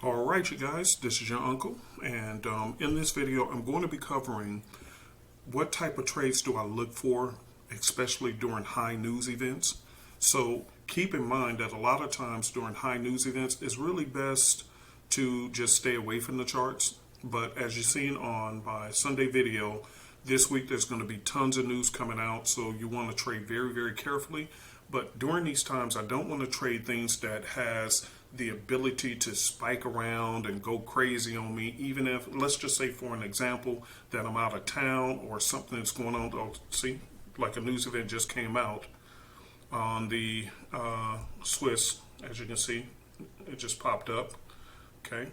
All right, you guys, this is your uncle, and in this video, I'm going to be covering what type of trades do I look for, especially during high news events. So keep in mind that a lot of times during high news events, it's really best to just stay away from the charts. But as you've seen on my Sunday video, this week there's going to be tons of news coming out, so you want to trade very, very carefully. But during these times, I don't want to trade things that has the ability to spike around and go crazy on me, even if, let's just say for an example, that I'm out of town or something that's going on. Oh, see, like a news event just came out on the Swiss, as you can see, it just popped up. Okay,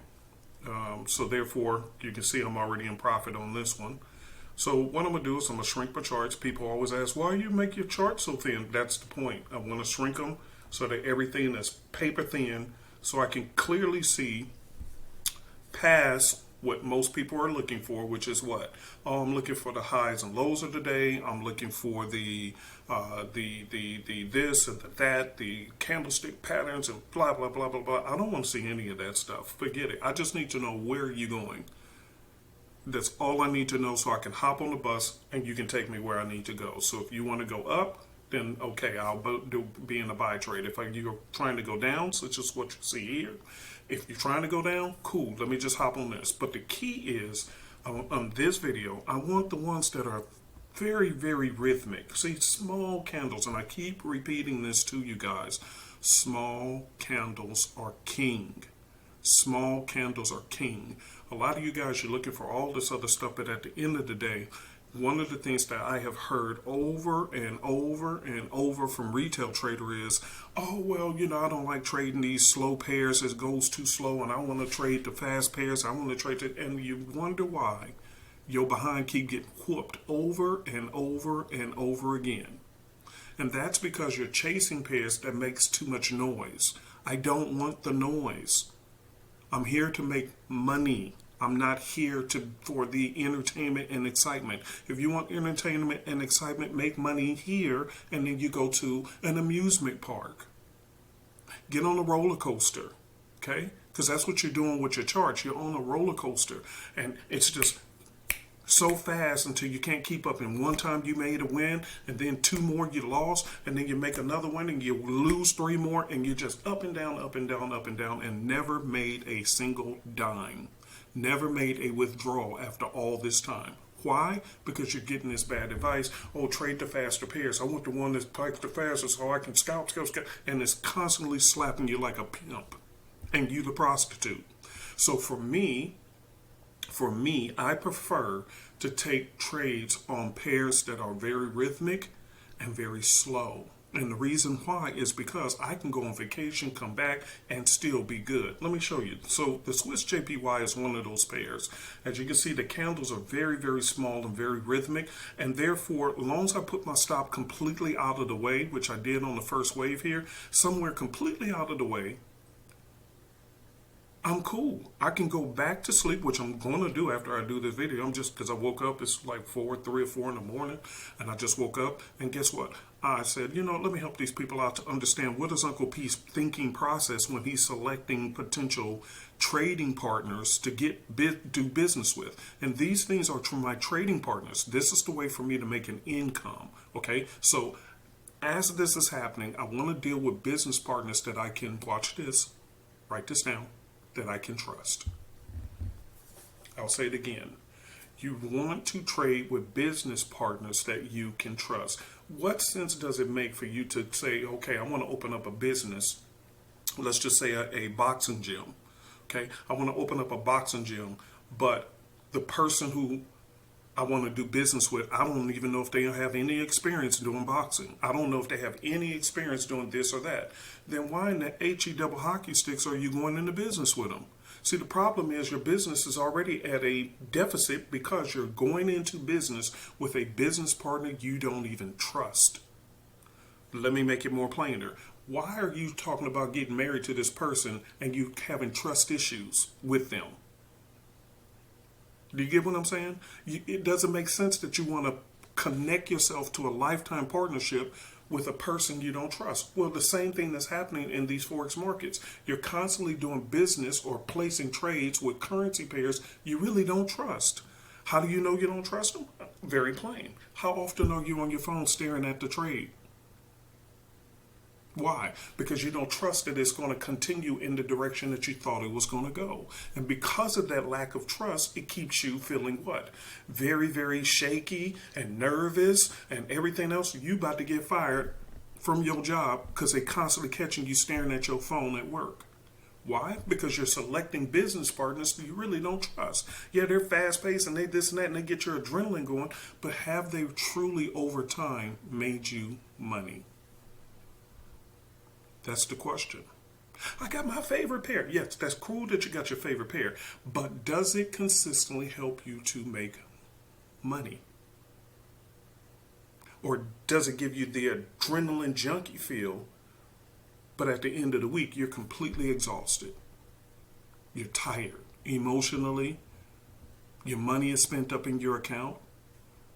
so therefore, you can see I'm already in profit on this one. So what I'm going to do is I'm going to shrink my charts. People always ask, why you make your chart so thin? That's the point. I want to shrink them so that everything is paper thin so I can clearly see past what most people are looking for, which is what? Oh, I'm looking for the highs and lows of the day. I'm looking for the this and the that, the candlestick patterns and blah, blah, blah, blah, blah. I don't want to see any of that stuff. Forget it. I just need to know where you're going. That's all I need to know so I can hop on the bus and you can take me where I need to go. So if you want to go up, then okay, I'll be in a buy trade. If you're trying to go down, such as what you see here, if you're trying to go down, cool, let me just hop on this. But the key is, on this video, I want the ones that are very, very rhythmic. See, small candles, and I keep repeating this to you guys, small candles are king. Small candles are king. A lot of you guys, you're looking for all this other stuff, but at the end of the day, one of the things that I have heard over and over and over from retail trader is, oh, well, I don't like trading these slow pairs. It goes too slow, and I want to trade the fast pairs. I want to trade it, and you wonder why your behind keep getting whooped over and over and over again. And that's because you're chasing pairs that makes too much noise. I don't want the noise. I'm here to make money. I'm not here for the entertainment and excitement. If you want entertainment and excitement, make money here, and then you go to an amusement park. Get on a roller coaster, okay? Because that's what you're doing with your charts. You're on a roller coaster, and it's just so fast until you can't keep up. And one time you made a win, and then two more you lost, and then you make another win, and you lose three more, and you're just up and down, up and down, up and down, and never made a single dime. Never made a withdrawal after all this time. Why? Because you're getting this bad advice. Oh, trade the faster pairs. I want the one that spikes the fastest so I can scalp. And it's constantly slapping you like a pimp. And you the prostitute. So for me, I prefer to take trades on pairs that are very rhythmic and very slow. And the reason why is because I can go on vacation, come back, and still be good. Let me show you. So the Swiss JPY is one of those pairs. As you can see, the candles are very, very small and very rhythmic. And therefore, as long as I put my stop completely out of the way, which I did on the first wave here, somewhere completely out of the way, I'm cool. I can go back to sleep, which I'm going to do after I do this video. I'm just, because I woke up, it's like 3 or 4 in the morning, and I just woke up, and guess what? I said, let me help these people out to understand what is Uncle P's thinking process when he's selecting potential trading partners to do business with. And these things are from my trading partners. This is the way for me to make an income, okay? So as this is happening, I want to deal with business partners that I can, watch this, write this down, that I can trust. I'll say it again. You want to trade with business partners that you can trust. What sense does it make for you to say, okay, I want to open up a business, let's just say a boxing gym, okay? I want to open up a boxing gym, but the person who I want to do business with, I don't even know if they have any experience doing boxing. I don't know if they have any experience doing this or that. Then why in the HE double hockey sticks are you going into business with them? See, the problem is your business is already at a deficit because you're going into business with a business partner you don't even trust. Let me make it more plainer. Why are you talking about getting married to this person and you having trust issues with them? Do you get what I'm saying? It doesn't make sense that you want to connect yourself to a lifetime partnership with a person you don't trust. Well, the same thing that's happening in these Forex markets. You're constantly doing business or placing trades with currency pairs you really don't trust. How do you know you don't trust them? Very plain. How often are you on your phone staring at the trade? Why? Because you don't trust that it's going to continue in the direction that you thought it was going to go. And because of that lack of trust, it keeps you feeling what? Very, very shaky and nervous and everything else. You about to get fired from your job because they're constantly catching you staring at your phone at work. Why? Because you're selecting business partners that you really don't trust. Yeah, they're fast paced and they this and that and they get your adrenaline going, but have they truly over time made you money? That's the question. I got my favorite pair. Yes, that's cool that you got your favorite pair, but does it consistently help you to make money? Or does it give you the adrenaline junkie feel, but at the end of the week, you're completely exhausted? You're tired emotionally. Your money is spent up in your account.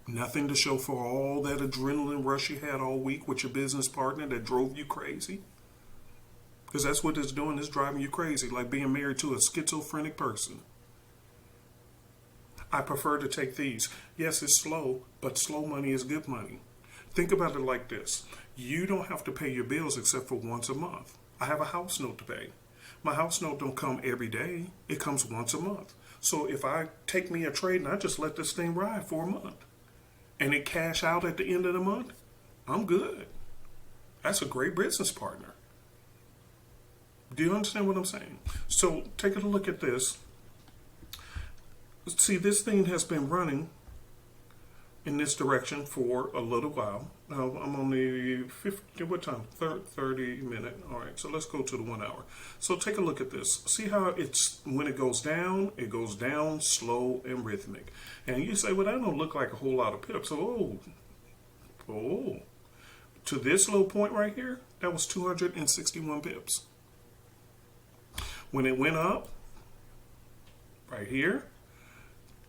Nothing to show for all that adrenaline rush you had all week with your business partner that drove you crazy. Because that's what it's doing, it's driving you crazy, like being married to a schizophrenic person. I prefer to take these. Yes, it's slow, but slow money is good money. Think about it like this. You don't have to pay your bills except for once a month. I have a house note to pay. My house note don't come every day. It comes once a month. So if I take me a trade and I just let this thing ride for a month and it cash out at the end of the month, I'm good. That's a great business partner. Do you understand what I'm saying? So take a look at this. See, this thing has been running in this direction for a little while. Now I'm on the 50, what time? 30 minute. All right, so let's go to the 1 hour. So take a look at this. See how it's, when it goes down slow and rhythmic. And you say, well, that don't look like a whole lot of pips. Oh, to this low point right here, that was 261 pips. When it went up, right here,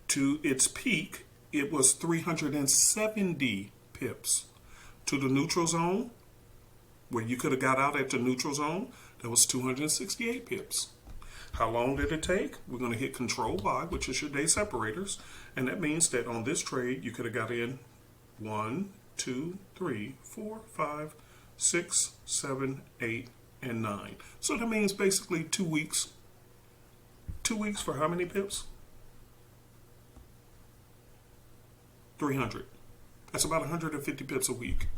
to its peak, it was 370 pips. To the neutral zone, where you could have got out at the neutral zone, that was 268 pips. How long did it take? We're going to hit Control Y, which is your day separators. And that means that on this trade, you could have got in 1, 2, 3, 4, 5, 6, 7, 8, and 9. So that means basically 2 weeks. 2 weeks for how many pips? 300. That's about 150 pips a week.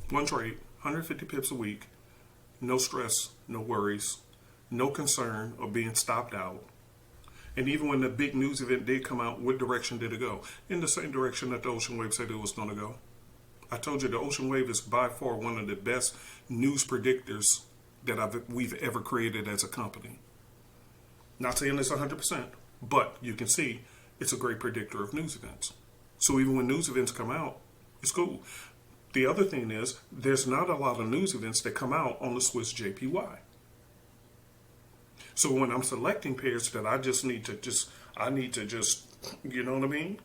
One trade, 150 pips a week. No stress, no worries, no concern of being stopped out. And even when the big news event did come out, what direction did it go? In the same direction that the ocean wave said it was going to go. I told you the ocean wave is by far one of the best news predictors that we've ever created as a company. Not saying it's 100%, but you can see it's a great predictor of news events. So even when news events come out, it's cool. The other thing is, there's not a lot of news events that come out on the Swiss JPY. So when I'm selecting pairs that I need to just, you know what I mean?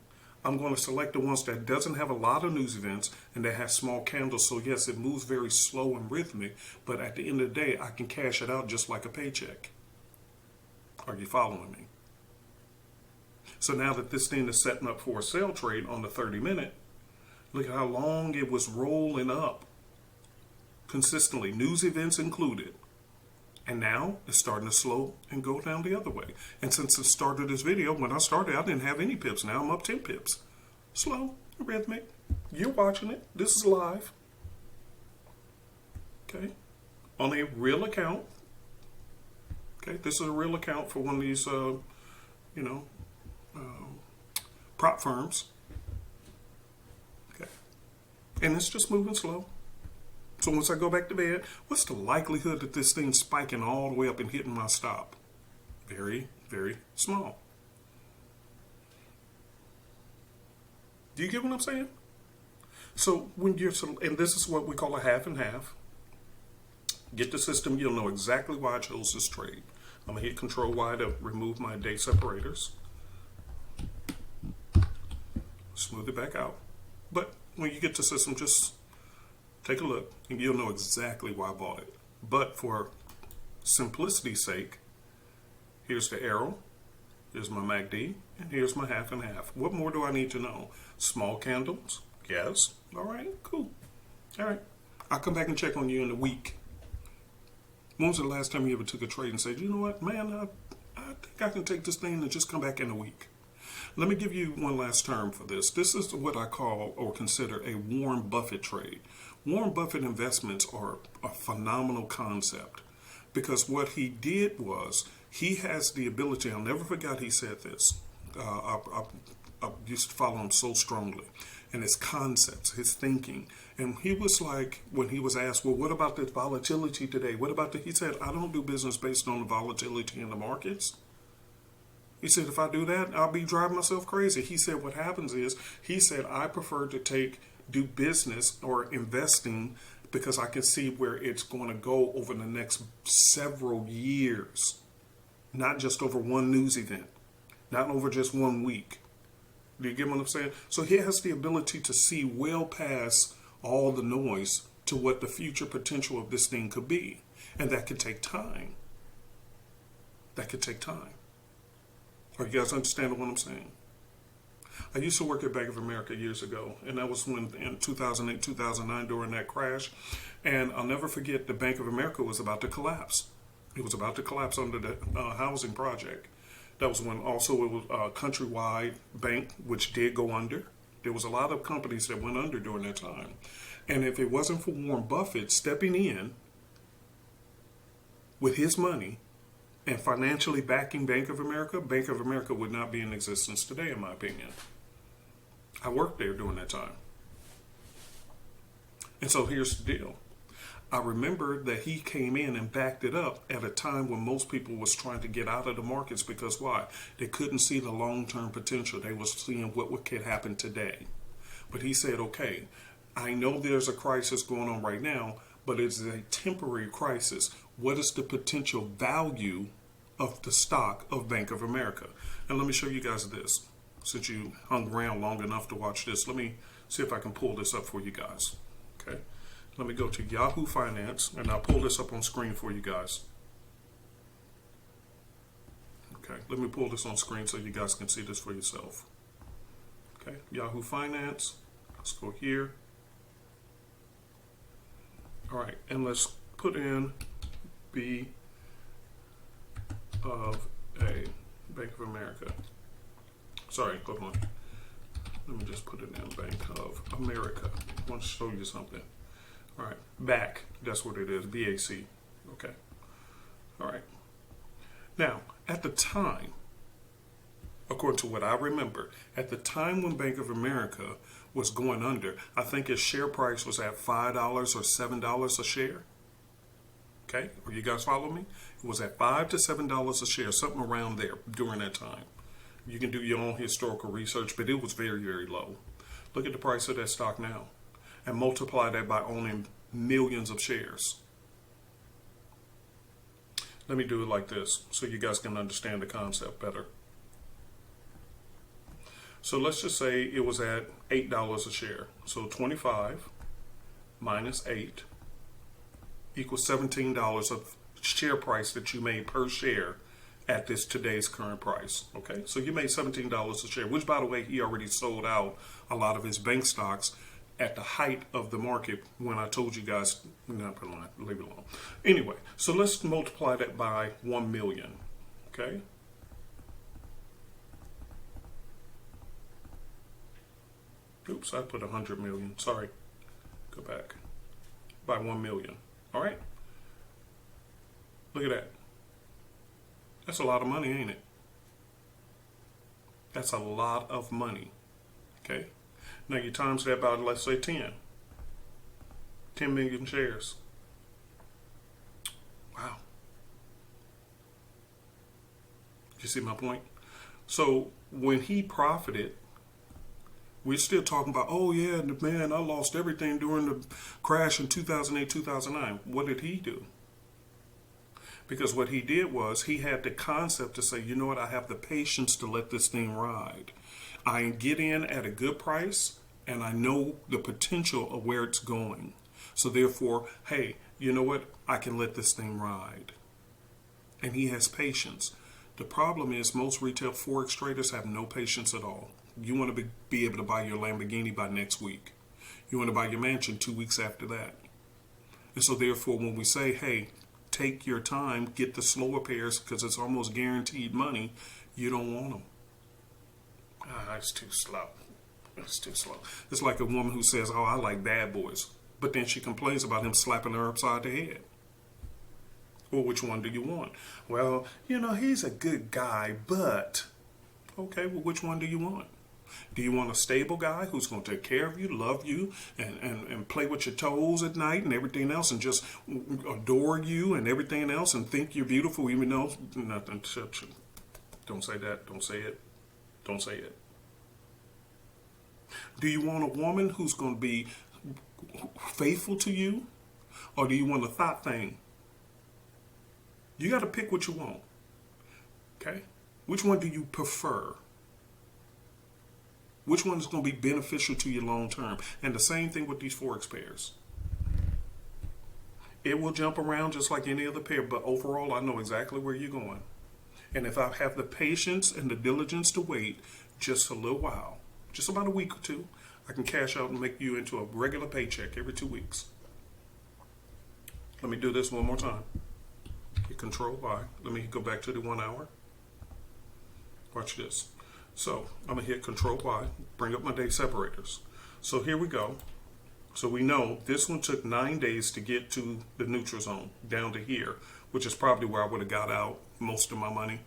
I'm going to select the ones that doesn't have a lot of news events and that has small candles. So yes, it moves very slow and rhythmic, but at the end of the day, I can cash it out just like a paycheck. Are you following me? So now that this thing is setting up for a sell trade on the 30-minute, look at how long it was rolling up consistently, news events included. And now it's starting to slow and go down the other way. And since the start of this video, when I started, I didn't have any pips. Now I'm up 10 pips. Slow, rhythmic. You're watching it. This is live. Okay. On a real account. Okay. This is a real account for one of these, prop firms. Okay. And it's just moving slow. So once I go back to bed, what's the likelihood that this thing's spiking all the way up and hitting my stop? Very, very small. Do you get what I'm saying? So when you're, and this is what we call a half and half. Get the system, you'll know exactly why I chose this trade. I'm going to hit Control Y to remove my day separators. Smooth it back out. But when you get the system, just take a look and you'll know exactly why I bought it. But for simplicity's sake, here's the arrow, here's my MACD, and here's my half and half. What more do I need to know? Small candles? Yes. All right, cool. All right. I'll come back and check on you in a week. When was the last time you ever took a trade and said, you know what, man, I think I can take this thing and just come back in a week? Let me give you one last term for this. This is what I call or consider a Warren Buffett trade. Warren Buffett investments are a phenomenal concept because what he did was he has the ability, I'll never forget he said this. I used to follow him so strongly. And his concepts, his thinking. And he was like, when he was asked, well, what about the volatility today? He said, I don't do business based on the volatility in the markets. He said, if I do that, I'll be driving myself crazy. He said, what happens is, he said, I prefer to do business or investing because I can see where it's going to go over the next several years. Not just over one news event. Not over just 1 week. Do you get what I'm saying? So he has the ability to see well past all the noise to what the future potential of this thing could be. And that could take time. That could take time. Are you guys understanding what I'm saying? I used to work at Bank of America years ago, and that was when in 2008, 2009 during that crash. And I'll never forget the Bank of America was about to collapse. It was about to collapse under the housing project. That was when also it was a Countrywide Bank, which did go under. There was a lot of companies that went under during that time. And if it wasn't for Warren Buffett stepping in with his money and financially backing Bank of America would not be in existence today, in my opinion. I worked there during that time. And so here's the deal. I remember that he came in and backed it up at a time when most people was trying to get out of the markets because why? They couldn't see the long-term potential. They was seeing what could happen today. But he said, okay, I know there's a crisis going on right now, but it's a temporary crisis. What is the potential value of the stock of Bank of America? And let me show you guys this. Since you hung around long enough to watch this, let me see if I can pull this up for you guys. Okay. Let me go to Yahoo Finance, and I'll pull this up on screen for you guys. Okay, let me pull this on screen so you guys can see this for yourself. Okay, Yahoo Finance. Let's go here. All right, and let's put in B of A, Bank of America. Sorry, hold on. Let me just put it in Bank of America. I want to show you something. All right, back, that's what it is, BAC, okay. All right. Now, at the time, according to what I remember, at the time when Bank of America was going under, I think its share price was at $5 or $7 a share. Okay, are you guys follow me? It was at $5 to $7 a share, something around there during that time. You can do your own historical research, but it was very, very low. Look at the price of that stock now. And multiply that by owning millions of shares. Let me do it like this so you guys can understand the concept better. So let's just say it was at $8 a share. So 25 minus 8 equals $17 of share price that you made per share at this today's current price. Okay, so you made $17 a share, which by the way, he already sold out a lot of his bank stocks at the height of the market when I told you guys, not put line, leave it alone. Anyway, so let's multiply that by 1 million, okay? Oops, I put 100 million, sorry. Go back. By 1 million, all right? Look at that. That's a lot of money, ain't it? That's a lot of money, okay? Now you times that by, let's say 10 million shares. Wow. You see my point? So when he profited, we're still talking about, oh yeah, man, I lost everything during the crash in 2008, 2009. What did he do? Because what he did was he had the concept to say, you know what, I have the patience to let this thing ride. I get in at a good price and I know the potential of where it's going. So therefore, hey, you know what? I can let this thing ride. And he has patience. The problem is most retail Forex traders have no patience at all. You want to be able to buy your Lamborghini by next week. You want to buy your mansion 2 weeks after that. And so therefore, when we say, hey, take your time, get the slower pairs because it's almost guaranteed money, you don't want them. It's too slow. It's too slow. It's like a woman who says, oh, I like bad boys. But then she complains about him slapping her upside the head. Well, which one do you want? Well, he's a good guy, but... Okay, well, which one do you want? Do you want a stable guy who's going to take care of you, love you, and play with your toes at night and everything else, and just adore you and everything else, and think you're beautiful even though nothing? Don't say that. Don't say it. Don't say it. Do you want a woman who's going to be faithful to you, or do you want a thought thing? You got to pick what you want. Okay? Which one do you prefer? Which one is going to be beneficial to you long term? And the same thing with these Forex pairs. It will jump around just like any other pair, but overall, I know exactly where you're going. And if I have the patience and the diligence to wait just a little while, just about a week or two, I can cash out and make you into a regular paycheck every 2 weeks. Let me do this one more time. Hit Control Y. Let me go back to the 1 hour. Watch this. So I'm going to hit Control Y, bring up my day separators. So here we go. So we know this one took 9 days to get to the neutral zone, down to here, which is probably where I would have got out most of my money.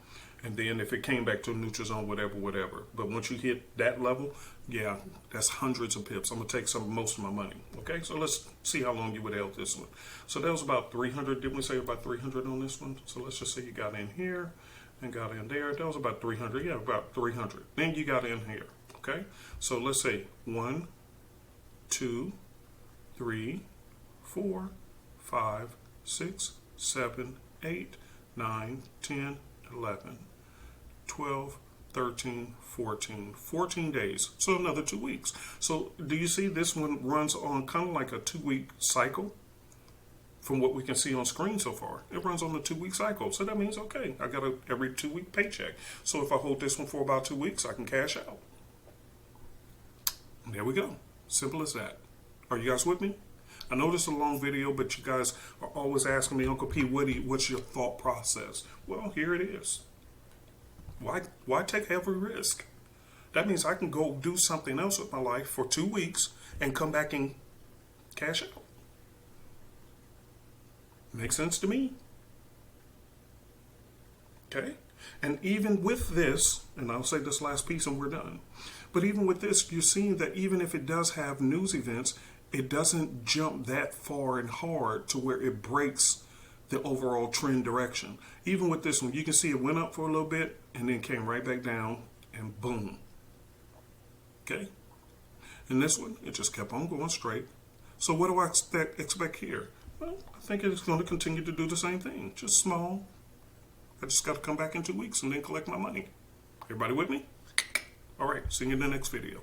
And then if it came back to a neutral zone, whatever. But once you hit that level, yeah, that's hundreds of pips. I'm going to take most of my money. Okay, so let's see how long you would held this one. So that was about 300. Didn't we say about 300 on this one? So let's just say you got in here and got in there. That was about 300. Yeah, about 300. Then you got in here. Okay, so let's say 1, 2, 3, 4, 5, 6, 7, 8, 9, 10, 11, 12, 13, 14 days. So another 2 weeks. So do you see this one runs on kind of like a 2 week cycle from what we can see on screen so far? It runs on a 2 week cycle. So that means, okay, I got a every 2 week paycheck. So if I hold this one for about 2 weeks, I can cash out. And there we go. Simple as that. Are you guys with me? I know this is a long video, but you guys are always asking me, Uncle P, what's your thought process? Well, here it is. Why take every risk? That means I can go do something else with my life for 2 weeks and come back and cash out. Makes sense to me. Okay? And even with this, and I'll say this last piece and we're done, but even with this, you're seeing that even if it does have news events, it doesn't jump that far and hard to where it breaks the overall trend direction. Even with this one, you can see it went up for a little bit and then came right back down and boom. Okay? And this one, it just kept on going straight. So what do I expect here? Well, I think it's going to continue to do the same thing, just small. I just got to come back in 2 weeks and then collect my money. Everybody with me? All right, see you in the next video.